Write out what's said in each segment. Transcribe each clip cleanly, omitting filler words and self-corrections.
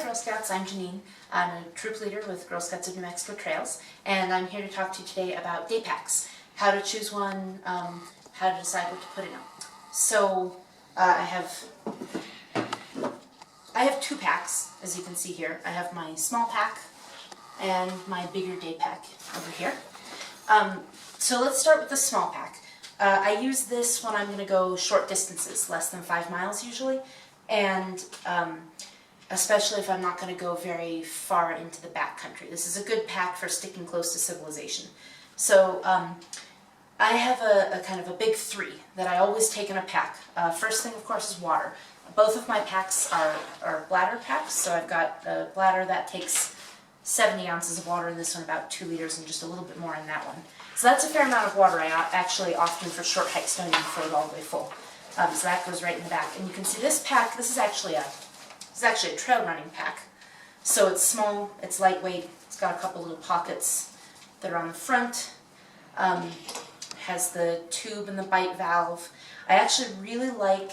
Girl Scouts, I'm Jeanine. I'm a troop leader with Girl Scouts of New Mexico Trails, and I'm here to talk to you today about day packs, how to choose one, how to decide what to put in them. So I have two packs, as you can see here. I have my small pack and my bigger day pack over here. So let's start with the small pack. I use this when I'm going to go short distances, less than 5 miles usually, and especially if I'm not going to go very far into the backcountry. This is a good pack for sticking close to civilization. So I have a kind of a big 3 that I always take in a pack. First thing, of course, is water. Both of my packs are bladder packs, so I've got a bladder that takes 70 ounces of water, and this one about 2 liters, and just a little bit more in that one. So that's a fair amount of water. I actually often for short hikes don't even fill it all the way full. So that goes right in the back. And you can see this pack, this is actually a trail running pack. So it's small, it's lightweight, it's got a couple little pockets that are on the front. Has the tube and the bite valve. I actually really like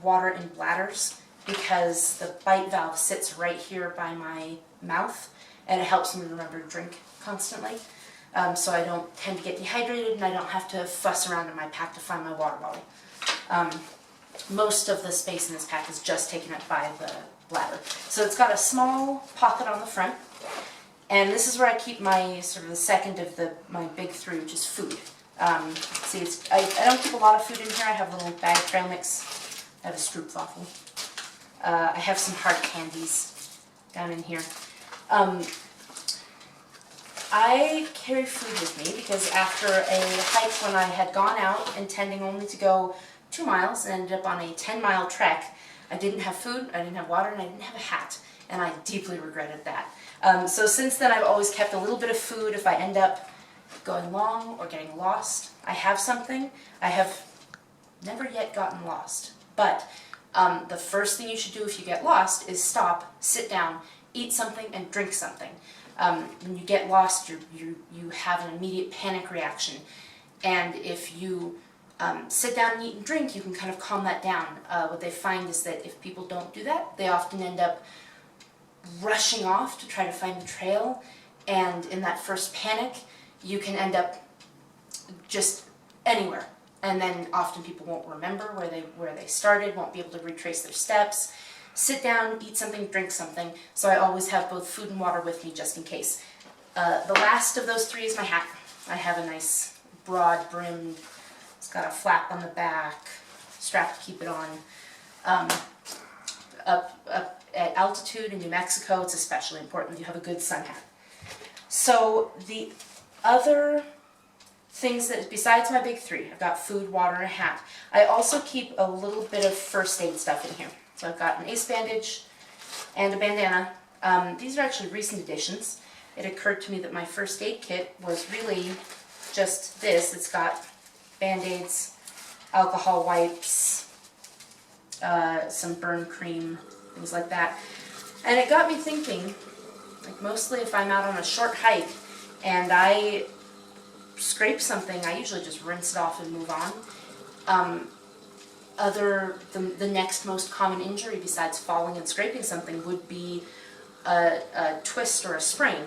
water in bladders because the bite valve sits right here by my mouth, and it helps me remember to drink constantly. So I don't tend to get dehydrated, and I don't have to fuss around in my pack to find my water bottle. Most of the space in this pack is just taken up by the bladder. So it's got a small pocket on the front, and this is where I keep my sort of the second of my big 3, which is food. See, I don't keep a lot of food in here. I have a little bag of trail mix. I have a stroopwafel. I have some hard candies down in here. I carry food with me because after a hike when I had gone out intending only to go 2 miles and ended up on a 10-mile trek, I didn't have food, I didn't have water, and I didn't have a hat, and I deeply regretted that. So since then I've always kept a little bit of food if I end up going long or getting lost. I have something. I have never yet gotten lost, but the first thing you should do if you get lost is stop, sit down, eat something, and drink something. When you get lost, you have an immediate panic reaction, and if you sit down and eat and drink, you can kind of calm that down. What they find is that if people don't do that, they often end up rushing off to try to find the trail, and in that first panic, you can end up just anywhere. And then often people won't remember where they started, won't be able to retrace their steps. Sit down, eat something, drink something. So I always have both food and water with me just in case. The last of those 3 is my hat. I have a nice broad brim. It's got a flap on the back, strap to keep it on. Up at altitude in New Mexico, it's especially important that you have a good sun hat. So the other things that, besides my big 3, I've got food, water, and a hat. I also keep a little bit of first aid stuff in here. So I've got an ace bandage and a bandana. These are actually recent additions. It occurred to me that my first aid kit was really just this. It's got Band-Aids, alcohol wipes, some burn cream, things like that. And it got me thinking, like mostly if I'm out on a short hike and I scrape something, I usually just rinse it off and move on. The next most common injury besides falling and scraping something would be a twist or a sprain,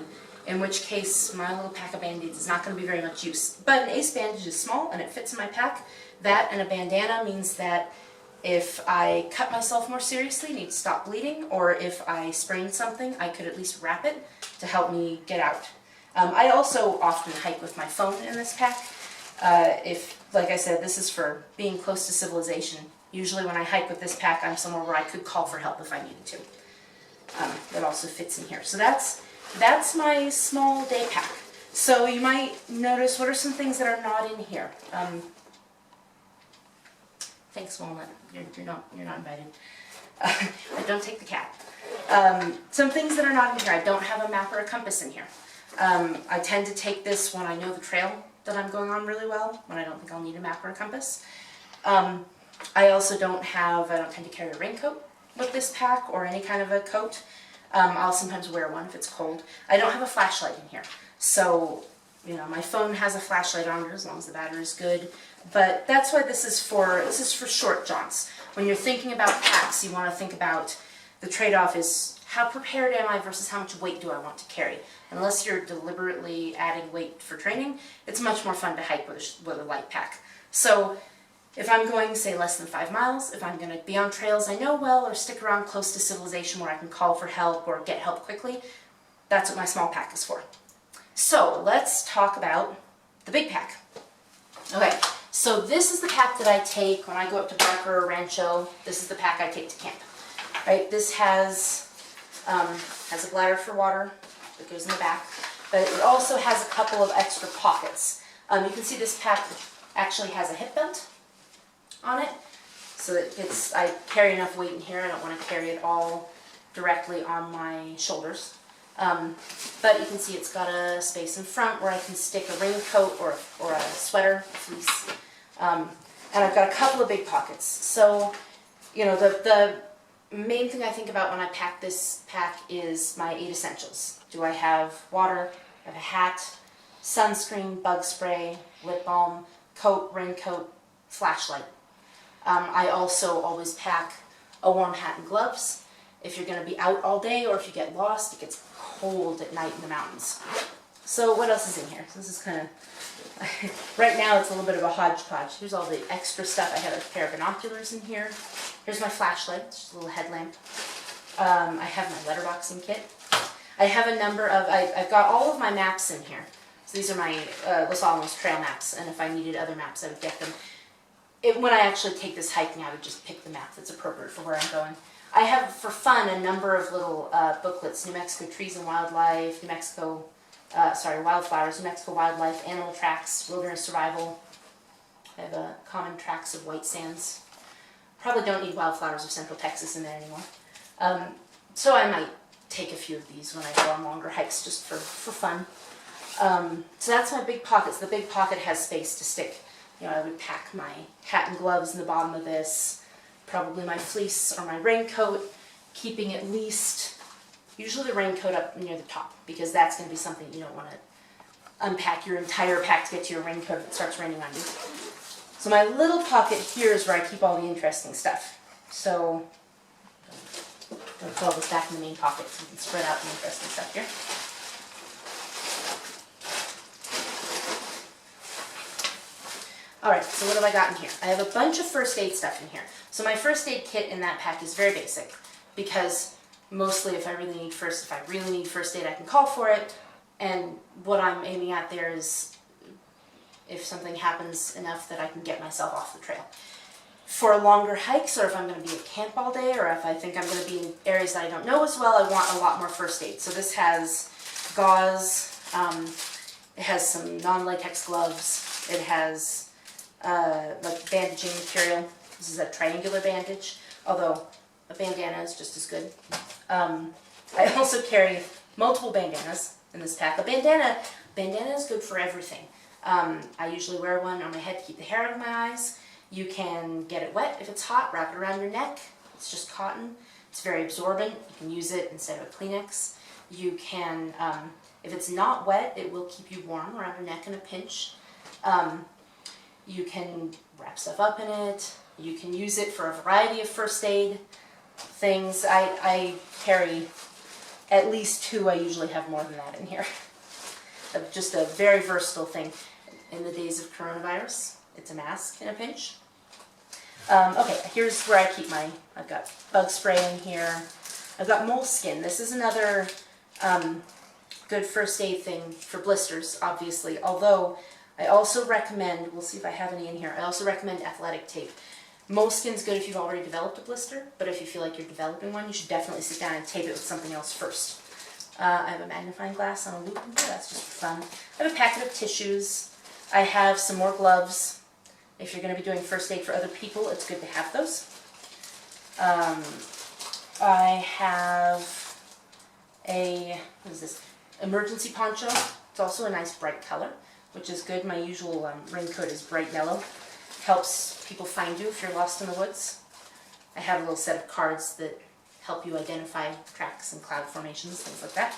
in which case my little pack of Band-Aids is not going to be very much use. But an ace bandage is small and it fits in my pack. That and a bandana means that if I cut myself more seriously, need to stop bleeding, or if I sprained something, I could at least wrap it to help me get out. I also often hike with my phone in this pack. Like I said, this is for being close to civilization. Usually when I hike with this pack, I'm somewhere where I could call for help if I needed to. That also fits in here. So that's my small day pack. So you might notice, what are some things that are not in here? Thanks, Walnut. You're not invited. I don't take the cat. Some things that are not in here. I don't have a map or a compass in here. I tend to take this when I know the trail that I'm going on really well, when I don't think I'll need a map or a compass. I also don't tend to carry a raincoat with this pack or any kind of a coat. I'll sometimes wear one if it's cold. I don't have a flashlight in here. So, you know, my phone has a flashlight on it as long as the battery is good. But that's why this is for short jaunts. When you're thinking about packs, you want to think about the trade-off is how prepared am I versus how much weight do I want to carry. Unless you're deliberately adding weight for training, it's much more fun to hike with a light pack. So if I'm going, say, less than 5 miles, if I'm going to be on trails I know well or stick around close to civilization where I can call for help or get help quickly, that's what my small pack is for. So let's talk about the big pack. Okay, so this is the pack that I take when I go up to Barker or Rancho. This is the pack I take to camp. Right, this has a bladder for water that goes in the back, but it also has a couple of extra pockets. You can see this pack actually has a hip belt on it, so that I carry enough weight in here. I don't want to carry it all directly on my shoulders. But you can see it's got a space in front where I can stick a raincoat or a sweater, fleece. And I've got a couple of big pockets. So, you know, the main thing I think about when I pack this pack is my 8 essentials. Do I have water? I have a hat, sunscreen, bug spray, lip balm, coat, raincoat, flashlight. I also always pack a warm hat and gloves. If you're going to be out all day or if you get lost, it gets cold at night in the mountains. So what else is in here? So this is kind of, right now it's a little bit of a hodgepodge. Here's all the extra stuff. I have a pair of binoculars in here. Here's my flashlight, just a little headlamp. I have my letterboxing kit. I have a number of, I've got all of my maps in here. So these are my Los Alamos trail maps, and if I needed other maps, I would get them. When I actually take this hiking, I would just pick the map that's appropriate for where I'm going. I have, for fun, a number of little booklets: New Mexico Trees and Wildlife, Wildflowers, New Mexico Wildlife, Animal Tracks, Wilderness Survival. I have Common Tracks of White Sands. Probably don't need Wildflowers of Central Texas in there anymore. So I might take a few of these when I go on longer hikes just for fun. So that's my big pockets. The big pocket has space to stick. You know, I would pack my hat and gloves in the bottom of this, probably my fleece or my raincoat, keeping at least, usually the raincoat up near the top, because that's going to be something you don't want to unpack your entire pack to get to your raincoat if it starts raining on you. So my little pocket here is where I keep all the interesting stuff. So, don't put all this back in the main pocket so you can spread out the interesting stuff here. Alright, so what have I got in here? I have a bunch of first aid stuff in here. So my first aid kit in that pack is very basic, because mostly if I really need first aid, I can call for it, and what I'm aiming at there is if something happens enough that I can get myself off the trail. For longer hikes, or if I'm going to be at camp all day, or if I think I'm going to be in areas that I don't know as well, I want a lot more first aid. So this has gauze, it has some non-latex gloves, it has like bandaging material. This is a triangular bandage, although a bandana is just as good. I also carry multiple bandanas in this pack. A bandana is good for everything. I usually wear one on my head to keep the hair out of my eyes. You can get it wet if it's hot, wrap it around your neck. It's just cotton. It's very absorbent. You can use it instead of a Kleenex. You can, if it's not wet, it will keep you warm around your neck in a pinch. You can wrap stuff up in it. You can use it for a variety of first aid things. I carry at least 2. I usually have more than that in here. Just a very versatile thing. In the days of coronavirus, it's a mask in a pinch. Okay, here's where I keep I've got bug spray in here. I've got moleskin. This is another good first aid thing for blisters, obviously, although I also recommend, we'll see if I have any in here, I also recommend athletic tape. Moleskin's good if you've already developed a blister, but if you feel like you're developing one, you should definitely sit down and tape it with something else first. I have a magnifying glass on a loop in here, that's just for fun. I have a packet of tissues. I have some more gloves. If you're going to be doing first aid for other people, it's good to have those. I have what is this? Emergency poncho. It's also a nice bright color, which is good. My usual raincoat is bright yellow. Helps people find you if you're lost in the woods. I have a little set of cards that help you identify tracks and cloud formations, things like that.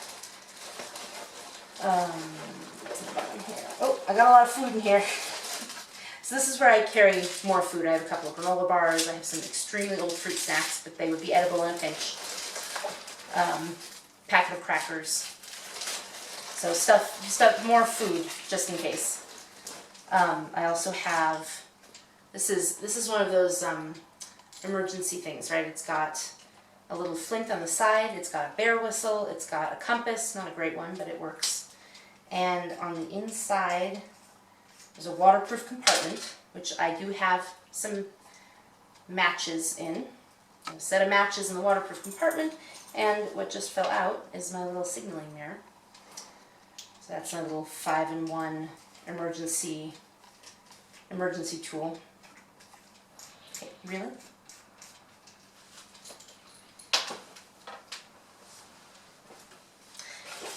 What's in the bottom here? Oh, I got a lot of food in here. So this is where I carry more food. I have a couple of granola bars. I have some extremely old fruit snacks, but they would be edible in a pinch. packet of crackers. So stuff, more food, just in case. I also have, this is one of those emergency things, right? It's got a little flint on the side, it's got a bear whistle, it's got a compass, not a great one, but it works. And on the inside, there's a waterproof compartment, which I do have some matches in. A set of matches in the waterproof compartment, and what just fell out is my little signaling mirror. So that's my little 5-in-1 emergency tool. Okay, really?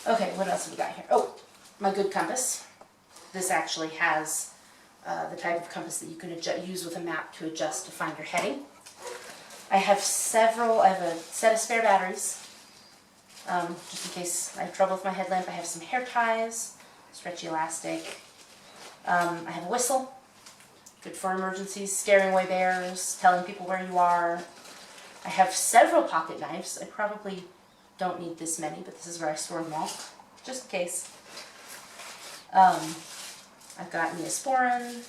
Okay, what else have we got here? Oh, my good compass. This actually has the type of compass that you can use with a map to adjust to find your heading. I have a set of spare batteries, just in case I have trouble with my headlamp. I have some hair ties, stretchy elastic. I have a whistle, good for emergencies, scaring away bears, telling people where you are. I have several pocket knives. I probably don't need this many, but this is where I store them all, just in case. I've got Neosporin.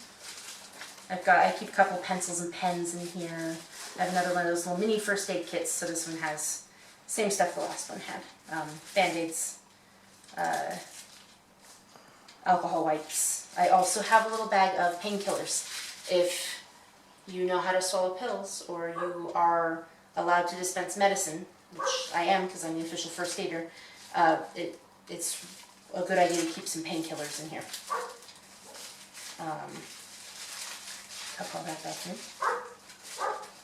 I keep a couple pencils and pens in here. I have another one of those little mini first aid kits, so this one has same stuff the last one had. Band-Aids, alcohol wipes. I also have a little bag of painkillers. If you know how to swallow pills, or you are allowed to dispense medicine, which I am because I'm the official first aider, it's a good idea to keep some painkillers in here. I'll put that back in.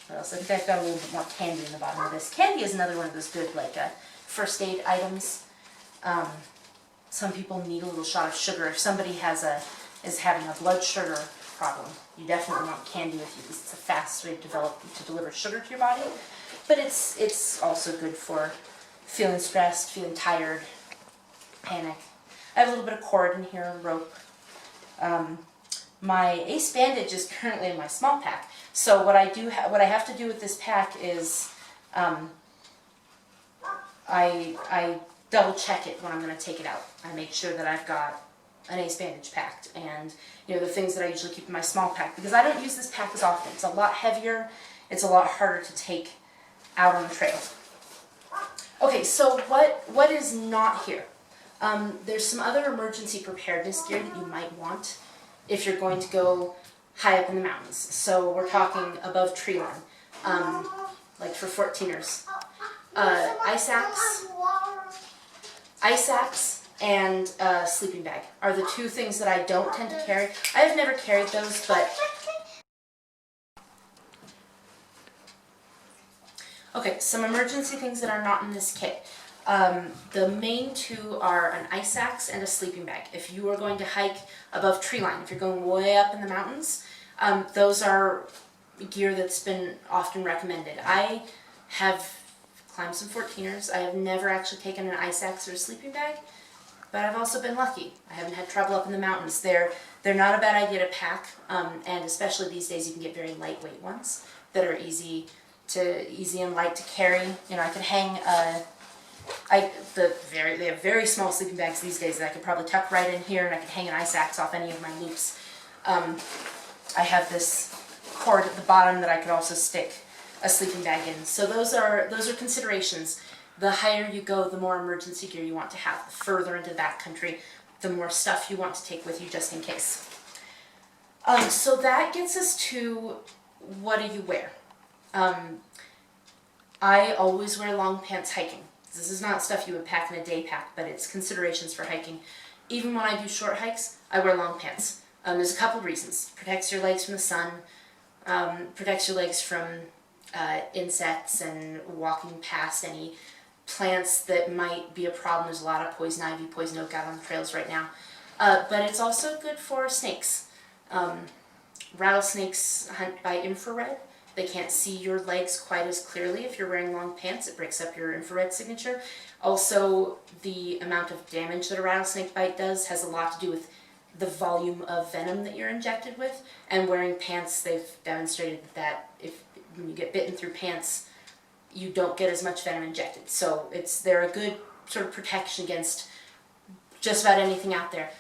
What else? I think I've got a little bit more candy in the bottom of this. Candy is another one of those good, like, first aid items. Some people need a little shot of sugar. If somebody is having a blood sugar problem, you definitely want candy with you. It's a fast way to deliver sugar to your body. But it's also good for feeling stressed, feeling tired, panic. I have a little bit of cord in here, rope. My ace bandage is currently in my small pack. So what I have to do with this pack is I double check it when I'm going to take it out. I make sure that I've got an ace bandage packed, and the things that I usually keep in my small pack, because I don't use this pack as often. It's a lot heavier. It's a lot harder to take out on the trail. Okay, so what is not here? There's some other emergency preparedness gear that you might want if you're going to go high up in the mountains. So we're talking above tree line, like for 14ers. Ice axe and sleeping bag are the two things that I don't tend to carry. I have never carried those, but okay, some emergency things that are not in this kit. The main two are an ice axe and a sleeping bag. If you are going to hike above tree line, if you're going way up in the mountains, those are gear that's been often recommended. I have climbed some 14ers. I have never actually taken an ice axe or a sleeping bag, but I've also been lucky. I haven't had trouble up in the mountains. They're not a bad idea to pack, and especially these days you can get very lightweight ones that are easy and light to carry. I could hang they have very small sleeping bags these days that I could probably tuck right in here, and I could hang an ice axe off any of my loops. I have this cord at the bottom that I could also stick a sleeping bag in. So those are considerations. The higher you go, the more emergency gear you want to have. The further into the backcountry, the more stuff you want to take with you just in case. So that gets us to, what do you wear? I always wear long pants hiking. This is not stuff you would pack in a day pack, but it's considerations for hiking. Even when I do short hikes, I wear long pants. There's a couple reasons. Protects your legs from the sun, protects your legs from insects and walking past any plants that might be a problem. There's a lot of poison ivy, poison oak out on the trails right now. But it's also good for snakes. Rattlesnakes hunt by infrared. They can't see your legs quite as clearly if you're wearing long pants. It breaks up your infrared signature. Also, the amount of damage that a rattlesnake bite does has a lot to do with the volume of venom that you're injected with. And wearing pants, they've demonstrated that when you get bitten through pants, you don't get as much venom injected. So they're a good sort of protection against just about anything out there.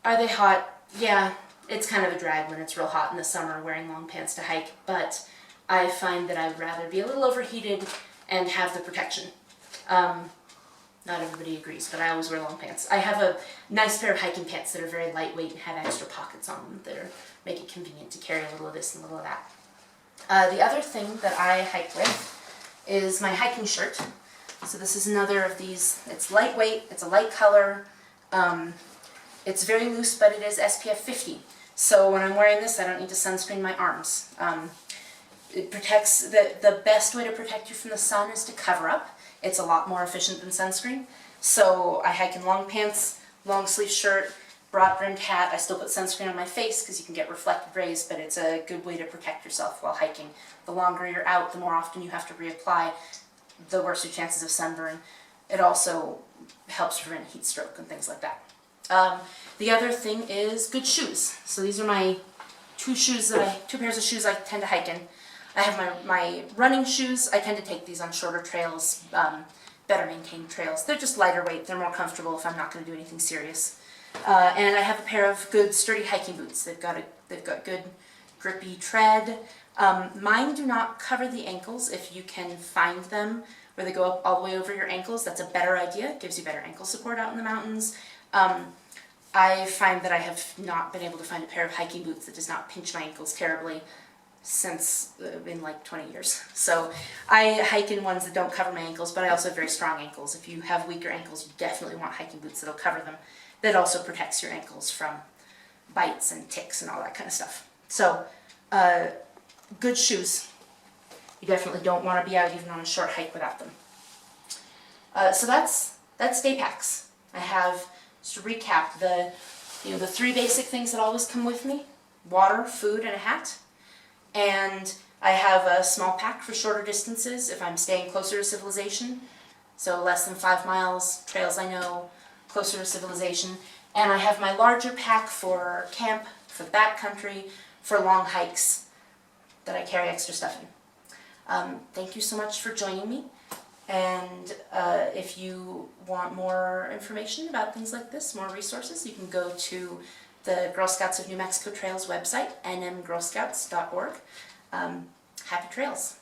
Are they hot? Yeah, it's kind of a drag when it's real hot in the summer wearing long pants to hike, but I find that I'd rather be a little overheated and have the protection. Not everybody agrees, but I always wear long pants. I have a nice pair of hiking pants that are very lightweight and have extra pockets on them that make it convenient to carry a little of this and a little of that. The other thing that I hike with is my hiking shirt. So this is another of these. It's lightweight, it's a light color, it's very loose, but it is SPF 50. So when I'm wearing this, I don't need to sunscreen my arms. It protects, the best way to protect you from the sun is to cover up. It's a lot more efficient than sunscreen. So I hike in long pants, long sleeve shirt, broad brimmed hat. I still put sunscreen on my face because you can get reflected rays, but it's a good way to protect yourself while hiking. The longer you're out, the more often you have to reapply, the worse your chances of sunburn. It also helps prevent heat stroke and things like that. The other thing is good shoes. So these are my two pairs of shoes I tend to hike in. I have my running shoes. I tend to take these on shorter trails, better maintained trails. They're just lighter weight. They're more comfortable if I'm not going to do anything serious. And I have a pair of good sturdy hiking boots. They've got good grippy tread. Mine do not cover the ankles. If you can find them where they go up all the way over your ankles, that's a better idea. It gives you better ankle support out in the mountains. I find that I have not been able to find a pair of hiking boots that does not pinch my ankles terribly since in like 20 years. So I hike in ones that don't cover my ankles, but I also have very strong ankles. If you have weaker ankles, you definitely want hiking boots that'll cover them. That also protects your ankles from bites and ticks and all that kind of stuff. So good shoes. You definitely don't want to be out even on a short hike without them. So that's day packs. I have, just to recap, the three basic things that always come with me: water, food, and a hat. And I have a small pack for shorter distances if I'm staying closer to civilization. So less than 5 miles, trails I know, closer to civilization. And I have my larger pack for camp, for the backcountry, for long hikes that I carry extra stuff in. Thank you so much for joining me. And if you want more information about things like this, more resources, you can go to the Girl Scouts of New Mexico Trails website, nmgirlscouts.org. Happy trails!